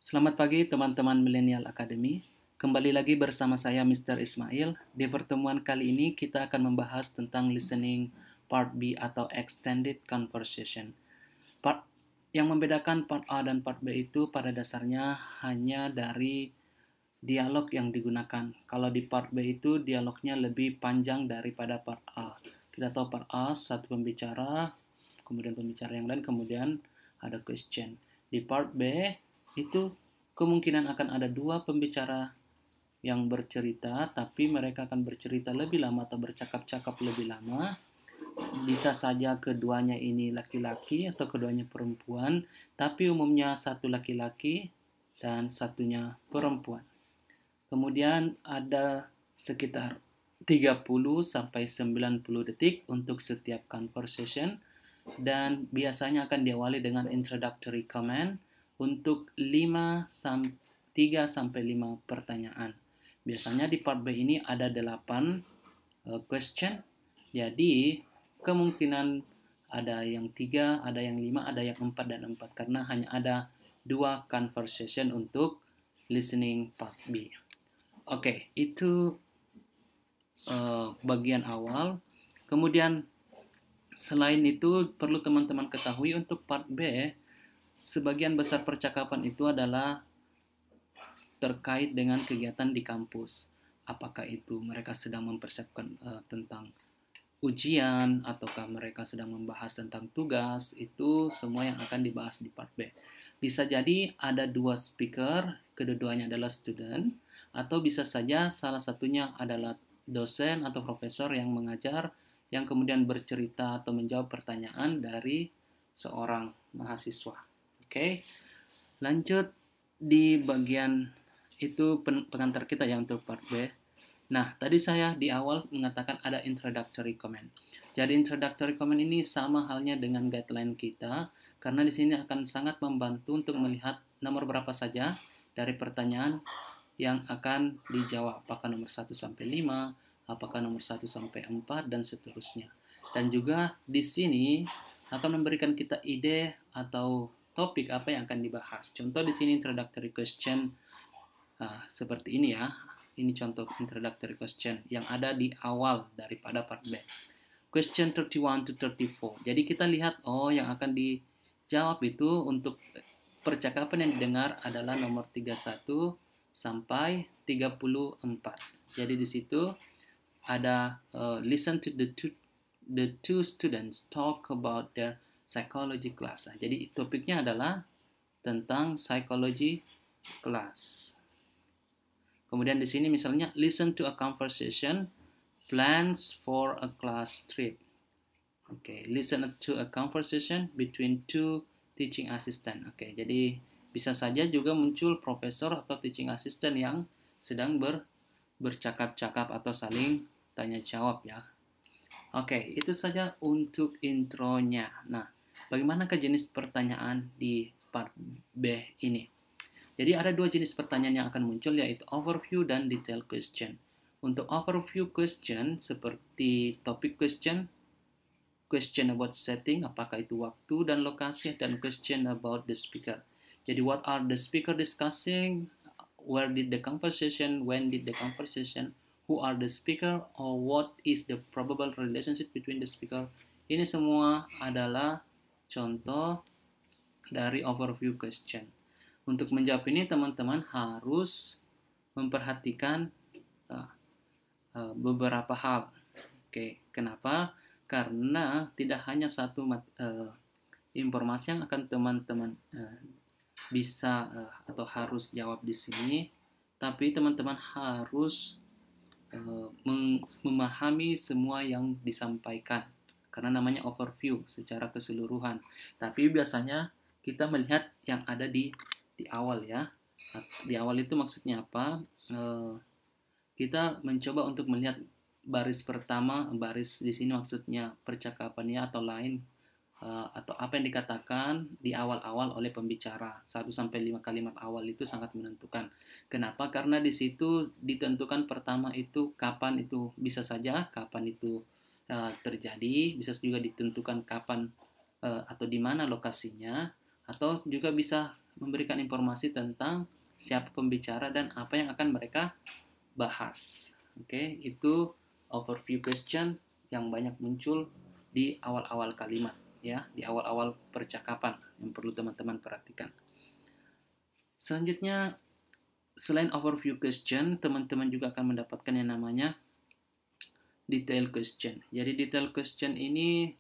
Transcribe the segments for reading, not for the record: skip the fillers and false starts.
Selamat pagi teman-teman Millennial Academy. Kembali lagi bersama saya Mr. Ismail. Di pertemuan kali ini kita akan membahas tentang listening part B atau extended conversation. Part yang membedakan part A dan part B itu pada dasarnya hanya dari dialog yang digunakan. Kalau di part B itu dialognya lebih panjang daripada part A. Kita tahu part A satu pembicara, kemudian pembicara yang lain, kemudian ada question. Di part B itu kemungkinan akan ada dua pembicara yang bercerita, tapi mereka akan bercerita lebih lama atau bercakap-cakap lebih lama. Bisa saja keduanya ini laki-laki atau keduanya perempuan, tapi umumnya satu laki-laki dan satunya perempuan. Kemudian ada sekitar 30 sampai 90 detik untuk setiap conversation dan biasanya akan diawali dengan introductory comment untuk 3 sampai 5 pertanyaan. Biasanya di part B ini ada 8 question. Jadi kemungkinan ada yang 3, ada yang 5, ada yang 4 dan 4 karena hanya ada 2 conversation untuk listening part B. Oke, itu bagian awal. Kemudian selain itu perlu teman-teman ketahui untuk part B, sebagian besar percakapan itu adalah terkait dengan kegiatan di kampus. Apakah itu mereka sedang mempersiapkan tentang ujian ataukah mereka sedang membahas tentang tugas, itu semua yang akan dibahas di part B. Bisa jadi ada 2 speaker, kedua-duanya adalah student, atau bisa saja salah satunya adalah dosen atau profesor yang mengajar, yang kemudian bercerita atau menjawab pertanyaan dari seorang mahasiswa. Oke, lanjut di bagian itu pengantar kita yang untuk part B. Nah, tadi saya di awal mengatakan ada introductory comment. Jadi introductory comment ini sama halnya dengan guideline kita, karena di sini akan sangat membantu untuk melihat nomor berapa saja dari pertanyaan yang akan dijawab. Apakah nomor 1 sampai 5, apakah nomor 1 sampai 4, dan seterusnya. Dan juga di sini akan memberikan kita ide atau topik apa yang akan dibahas. Contoh di sini introductory question seperti ini ya. Ini contoh introductory question yang ada di awal daripada part B. Question 31 to 34. Jadi kita lihat, yang akan dijawab itu untuk percakapan yang didengar adalah nomor 31 sampai 34. Jadi di situ ada listen to the two students talk about their psychology class. Jadi topiknya adalah tentang psychology class. Kemudian di sini misalnya listen to a conversation, plans for a class trip. Oke, listen to a conversation between two teaching assistant. Oke, jadi bisa saja juga muncul profesor atau teaching assistant yang sedang bercakap-cakap atau saling tanya jawab ya. Oke, itu saja untuk intronya. Nah, bagaimanakah jenis pertanyaan di part B ini? Jadi ada 2 jenis pertanyaan yang akan muncul, yaitu overview dan detailed question. Untuk overview question seperti topic question, question about setting, apakah itu waktu dan lokasi, dan question about the speaker. Jadi what are the speaker discussing, where did the conversation, when did the conversation, who are the speaker, or what is the probable relationship between the speaker. Ini semua adalah contoh dari overview question. Untuk menjawab ini teman-teman harus memperhatikan beberapa hal. Oke, kenapa? Karena tidak hanya satu informasi yang akan teman-teman bisa atau harus jawab di sini, tapi teman-teman harus memahami semua yang disampaikan. Karena namanya overview secara keseluruhan. Tapi biasanya kita melihat yang ada di awal ya. Di awal itu maksudnya apa? Kita mencoba untuk melihat baris pertama, baris di sini maksudnya percakapannya atau lain, atau apa yang dikatakan di awal-awal oleh pembicara. 1 sampai 5 kalimat awal itu sangat menentukan. Kenapa? Karena di situ ditentukan pertama itu kapan itu, bisa saja kapan itu terjadi, bisa juga ditentukan kapan atau di mana lokasinya, atau juga bisa memberikan informasi tentang siapa pembicara dan apa yang akan mereka bahas. Oke, itu overview question yang banyak muncul di awal-awal kalimat, ya, di awal-awal percakapan yang perlu teman-teman perhatikan. Selanjutnya, selain overview question, teman-teman juga akan mendapatkan yang namanya detail question. Jadi detail question ini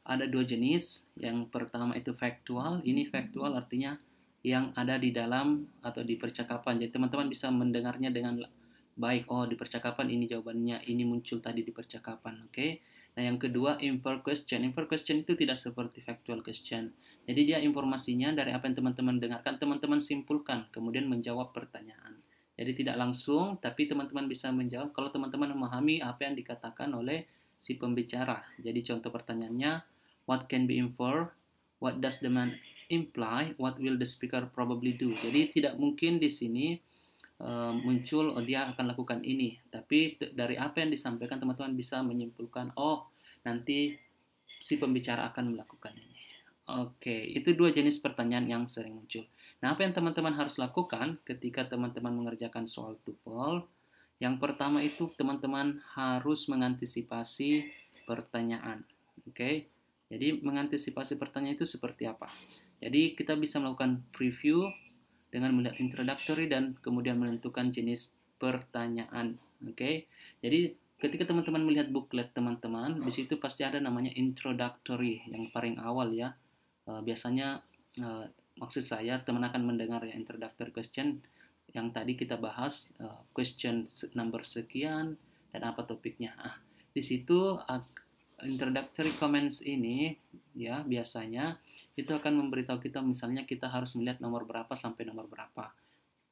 ada dua jenis. Yang pertama itu factual. Ini factual artinya yang ada di dalam atau di percakapan. Jadi teman-teman bisa mendengarnya dengan baik. Oh, di percakapan ini jawabannya, ini muncul tadi di percakapan. Oke. Nah, yang kedua infer question. Infer question itu tidak seperti factual question. Jadi dia informasinya dari apa yang teman-teman dengarkan, teman-teman simpulkan, kemudian menjawab pertanyaan. Jadi tidak langsung, tapi teman-teman bisa menjawab kalau teman-teman memahami apa yang dikatakan oleh si pembicara. Jadi contoh pertanyaannya, what can be inferred? What does the man imply? What will the speaker probably do? Jadi tidak mungkin di sini muncul dia akan lakukan ini. Tapi dari apa yang disampaikan teman-teman bisa menyimpulkan, oh nanti si pembicara akan melakukan ini. Oke, itu dua jenis pertanyaan yang sering muncul. Nah, apa yang teman-teman harus lakukan ketika teman-teman mengerjakan soal TOEFL? Yang pertama itu teman-teman harus mengantisipasi pertanyaan. Oke. Jadi mengantisipasi pertanyaan itu seperti apa? Jadi kita bisa melakukan preview dengan melihat introductory dan kemudian menentukan jenis pertanyaan. Oke. Jadi ketika teman-teman melihat booklet teman-teman, di situ pasti ada namanya introductory yang paling awal ya. Biasanya maksud saya teman akan mendengar ya introductory question yang tadi kita bahas, question number sekian dan apa topiknya. Di situ introductory comments ini ya biasanya itu akan memberitahu kita misalnya kita harus melihat nomor berapa sampai nomor berapa.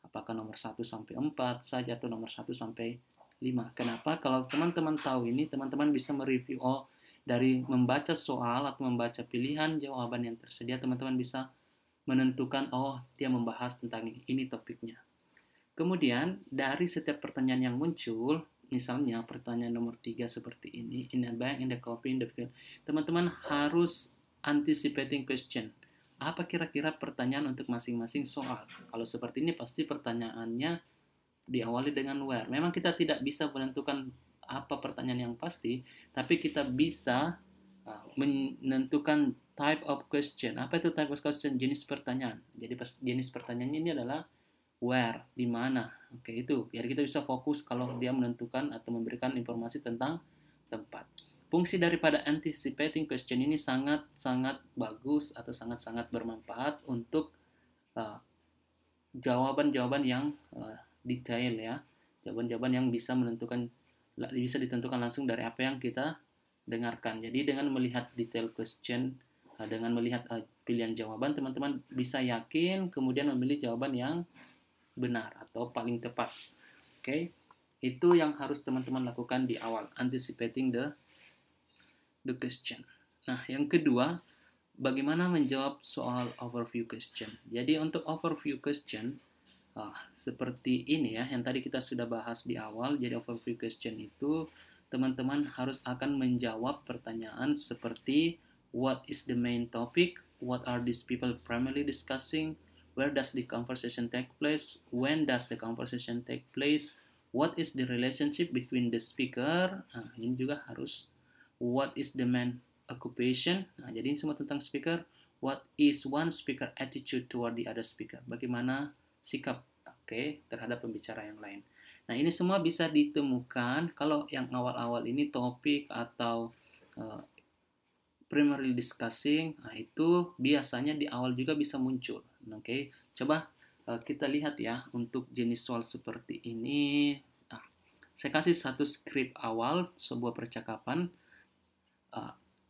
Apakah nomor 1 sampai 4 saja atau nomor 1 sampai 5. Kenapa? Kalau teman-teman tahu ini, teman-teman bisa mereview dari membaca soal atau membaca pilihan jawaban yang tersedia, teman-teman bisa menentukan dia membahas tentang ini topiknya. Kemudian dari setiap pertanyaan yang muncul, misalnya pertanyaan nomor 3 seperti ini, in the bank, in the coffee, in the field, teman-teman harus anticipating question. Apa kira-kira pertanyaan untuk masing-masing soal? Kalau seperti ini pasti pertanyaannya diawali dengan where. Memang kita tidak bisa menentukan apa pertanyaan yang pasti, tapi kita bisa menentukan type of question. Apa itu type of question? Jenis pertanyaan. Jadi jenis pertanyaannya ini adalah where, di mana. Oke, itu. Jadi kita bisa fokus kalau dia menentukan atau memberikan informasi tentang tempat. Fungsi daripada anticipating question ini sangat-sangat bagus atau sangat-sangat bermanfaat untuk jawaban-jawaban yang detail ya. Jawaban-jawaban yang bisa ditentukan langsung dari apa yang kita dengarkan. Jadi dengan melihat detail question, dengan melihat pilihan jawaban, teman-teman bisa yakin kemudian memilih jawaban yang benar atau paling tepat. Oke. Itu yang harus teman-teman lakukan di awal, anticipating the question. Nah, yang kedua, bagaimana menjawab soal overview question. Jadi untuk overview question seperti ini ya, yang tadi kita sudah bahas di awal. Jadi overview question itu teman-teman harus akan menjawab pertanyaan seperti what is the main topic, what are these people primarily discussing, where does the conversation take place, when does the conversation take place, what is the relationship between the speaker, ini juga harus, what is the main occupation, jadi ini semua tentang speaker, what is one speaker attitude toward the other speaker, bagaimana sikap terhadap pembicara yang lain. Nah, ini semua bisa ditemukan kalau yang awal-awal ini topik atau primarily discussing, itu biasanya di awal juga bisa muncul. Oke, coba kita lihat ya untuk jenis soal seperti ini. Saya kasih satu skrip awal sebuah percakapan.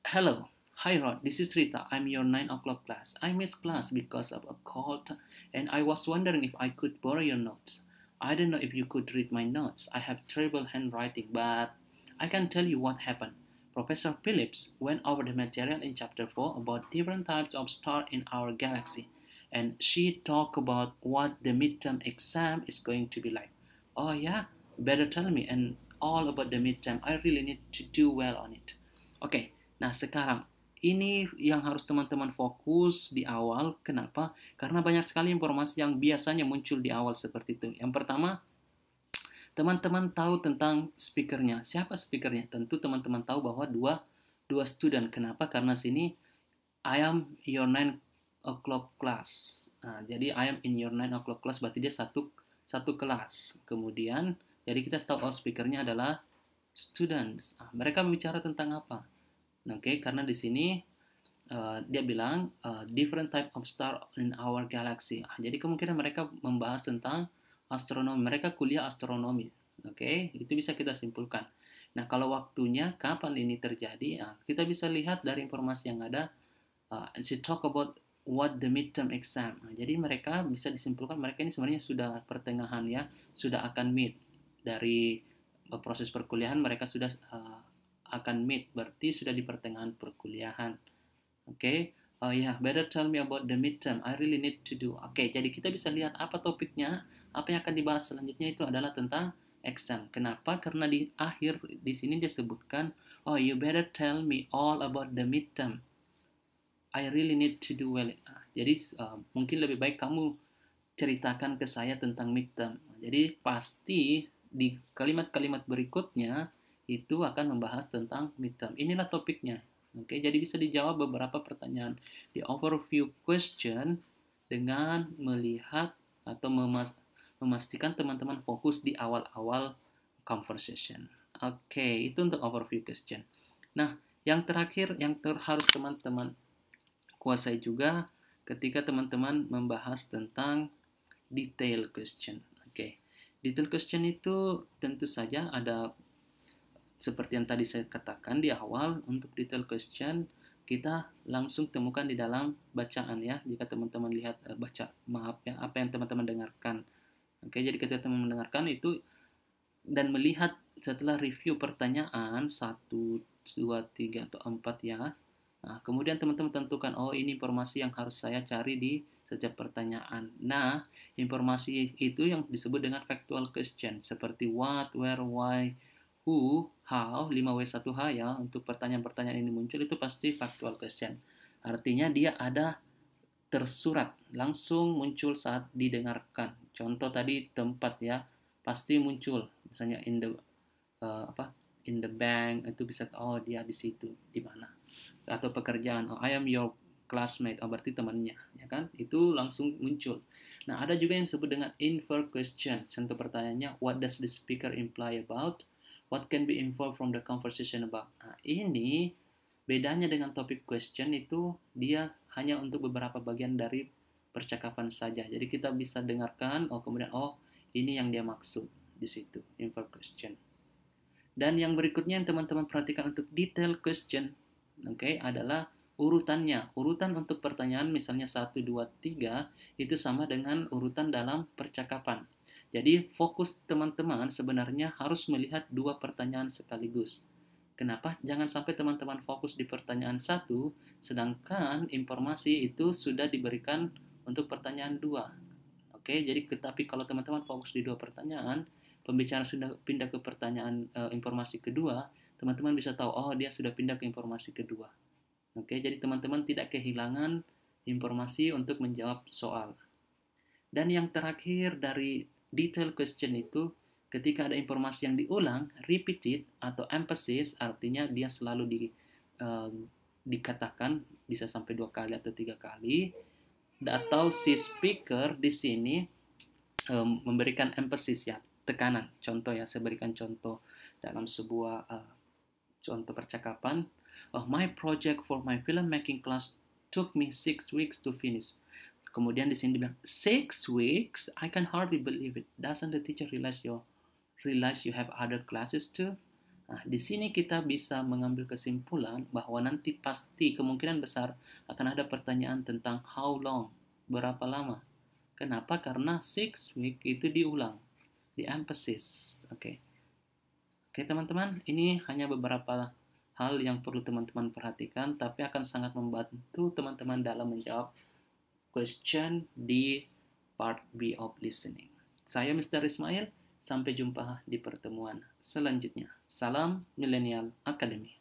Hello. Hi Rod, this is Rita. I'm your 9 o'clock class. I missed class because of a cold and I was wondering if I could borrow your notes. I don't know if you could read my notes. I have terrible handwriting, but I can tell you what happened. Professor Phillips went over the material in chapter 4 about different types of stars in our galaxy, and she talked about what the midterm exam is going to be like. Oh yeah? Better tell me and all about the midterm. I really need to do well on it. Oke, nah sekarang ini yang harus teman-teman fokus di awal. Kenapa? Karena banyak sekali informasi yang biasanya muncul di awal seperti itu. Yang pertama, teman-teman tahu tentang speakernya. Siapa speakernya? Tentu teman-teman tahu bahwa dua student. Kenapa? Karena sini I am your 9 o'clock class. Nah, jadi I am in your 9 o'clock class berarti dia satu kelas. Kemudian jadi kita tahu speakernya adalah students. Mereka berbicara tentang apa? Oke, karena di sini dia bilang different type of star in our galaxy. Jadi kemungkinan mereka membahas tentang astronomi. Mereka kuliah astronomi. Oke, itu bisa kita simpulkan. Nah, kalau waktunya kapan ini terjadi? Kita bisa lihat dari informasi yang ada. She talk about what the midterm exam. Jadi mereka bisa disimpulkan mereka ini sebenarnya sudah pertengahan ya, sudah akan mid dari proses perkuliahan mereka sudah akan mid, berarti sudah di pertengahan perkuliahan. Oke, better tell me about the midterm. I really need to do. Oke, jadi kita bisa lihat apa topiknya, apa yang akan dibahas selanjutnya itu adalah tentang exam. Kenapa? Karena di akhir di sini dia sebutkan, you better tell me all about the midterm. I really need to do well. Jadi mungkin lebih baik kamu ceritakan ke saya tentang midterm. Jadi pasti di kalimat-kalimat berikutnya itu akan membahas tentang midterm. Inilah topiknya. Oke, jadi bisa dijawab beberapa pertanyaan di overview question dengan melihat atau memastikan teman-teman fokus di awal-awal conversation. Oke, itu untuk overview question. Nah, yang terakhir yang harus teman-teman kuasai juga ketika teman-teman membahas tentang detail question. Oke. Detail question itu tentu saja ada seperti yang tadi saya katakan di awal. Untuk detail question kita langsung temukan di dalam bacaan ya. Jika teman-teman lihat apa yang teman-teman dengarkan. Oke, jadi ketika teman mendengarkan itu dan melihat setelah review pertanyaan 1, 2, 3 atau 4 ya. Nah, kemudian teman-teman tentukan, ini informasi yang harus saya cari di setiap pertanyaan. Nah, informasi itu yang disebut dengan factual question, seperti what, where, why, who, how, 5W1H ya, untuk pertanyaan-pertanyaan ini muncul, itu pasti factual question. Artinya dia ada tersurat, langsung muncul saat didengarkan. Contoh tadi tempat ya, pasti muncul, misalnya in the bank, itu bisa, dia di situ, di mana. Atau pekerjaan, I am your classmate, berarti temannya, ya kan? Itu langsung muncul. Nah, ada juga yang disebut dengan infer question. Contoh pertanyaannya, what does the speaker imply about? What can be inferred from the conversation about? Nah, ini bedanya dengan topik question itu dia hanya untuk beberapa bagian dari percakapan saja. Jadi kita bisa dengarkan, kemudian ini yang dia maksud di situ, infer question. Dan yang berikutnya yang teman-teman perhatikan untuk detail question, adalah urutannya. Urutan untuk pertanyaan misalnya 1, 2, 3 itu sama dengan urutan dalam percakapan. Jadi fokus teman-teman sebenarnya harus melihat 2 pertanyaan sekaligus. Kenapa? Jangan sampai teman-teman fokus di pertanyaan 1, sedangkan informasi itu sudah diberikan untuk pertanyaan 2. Jadi tapi kalau teman-teman fokus di 2 pertanyaan, pembicara sudah pindah ke pertanyaan informasi kedua, teman-teman bisa tahu, dia sudah pindah ke informasi kedua. Jadi teman-teman tidak kehilangan informasi untuk menjawab soal. Dan yang terakhir dari detail question itu, ketika ada informasi yang diulang, repeated atau emphasis, artinya dia selalu dikatakan, bisa sampai 2 kali atau 3 kali, atau si speaker di sini memberikan emphasis ya, tekanan. Contoh ya, saya berikan contoh dalam sebuah contoh percakapan. My project for my filmmaking class took me 6 weeks to finish. Kemudian di sini dibilang 6 weeks, I can hardly believe it. Doesn't the teacher realize you have other classes too? Nah, di sini kita bisa mengambil kesimpulan bahwa nanti pasti kemungkinan besar akan ada pertanyaan tentang how long, berapa lama. Kenapa? Karena 6 week itu diulang, di emphasis. Oke, teman-teman, ini hanya beberapa hal yang perlu teman-teman perhatikan, tapi akan sangat membantu teman-teman dalam menjawab question di part B of listening. Saya Mr. Ismail, sampai jumpa di pertemuan selanjutnya. Salam Millennial Academy.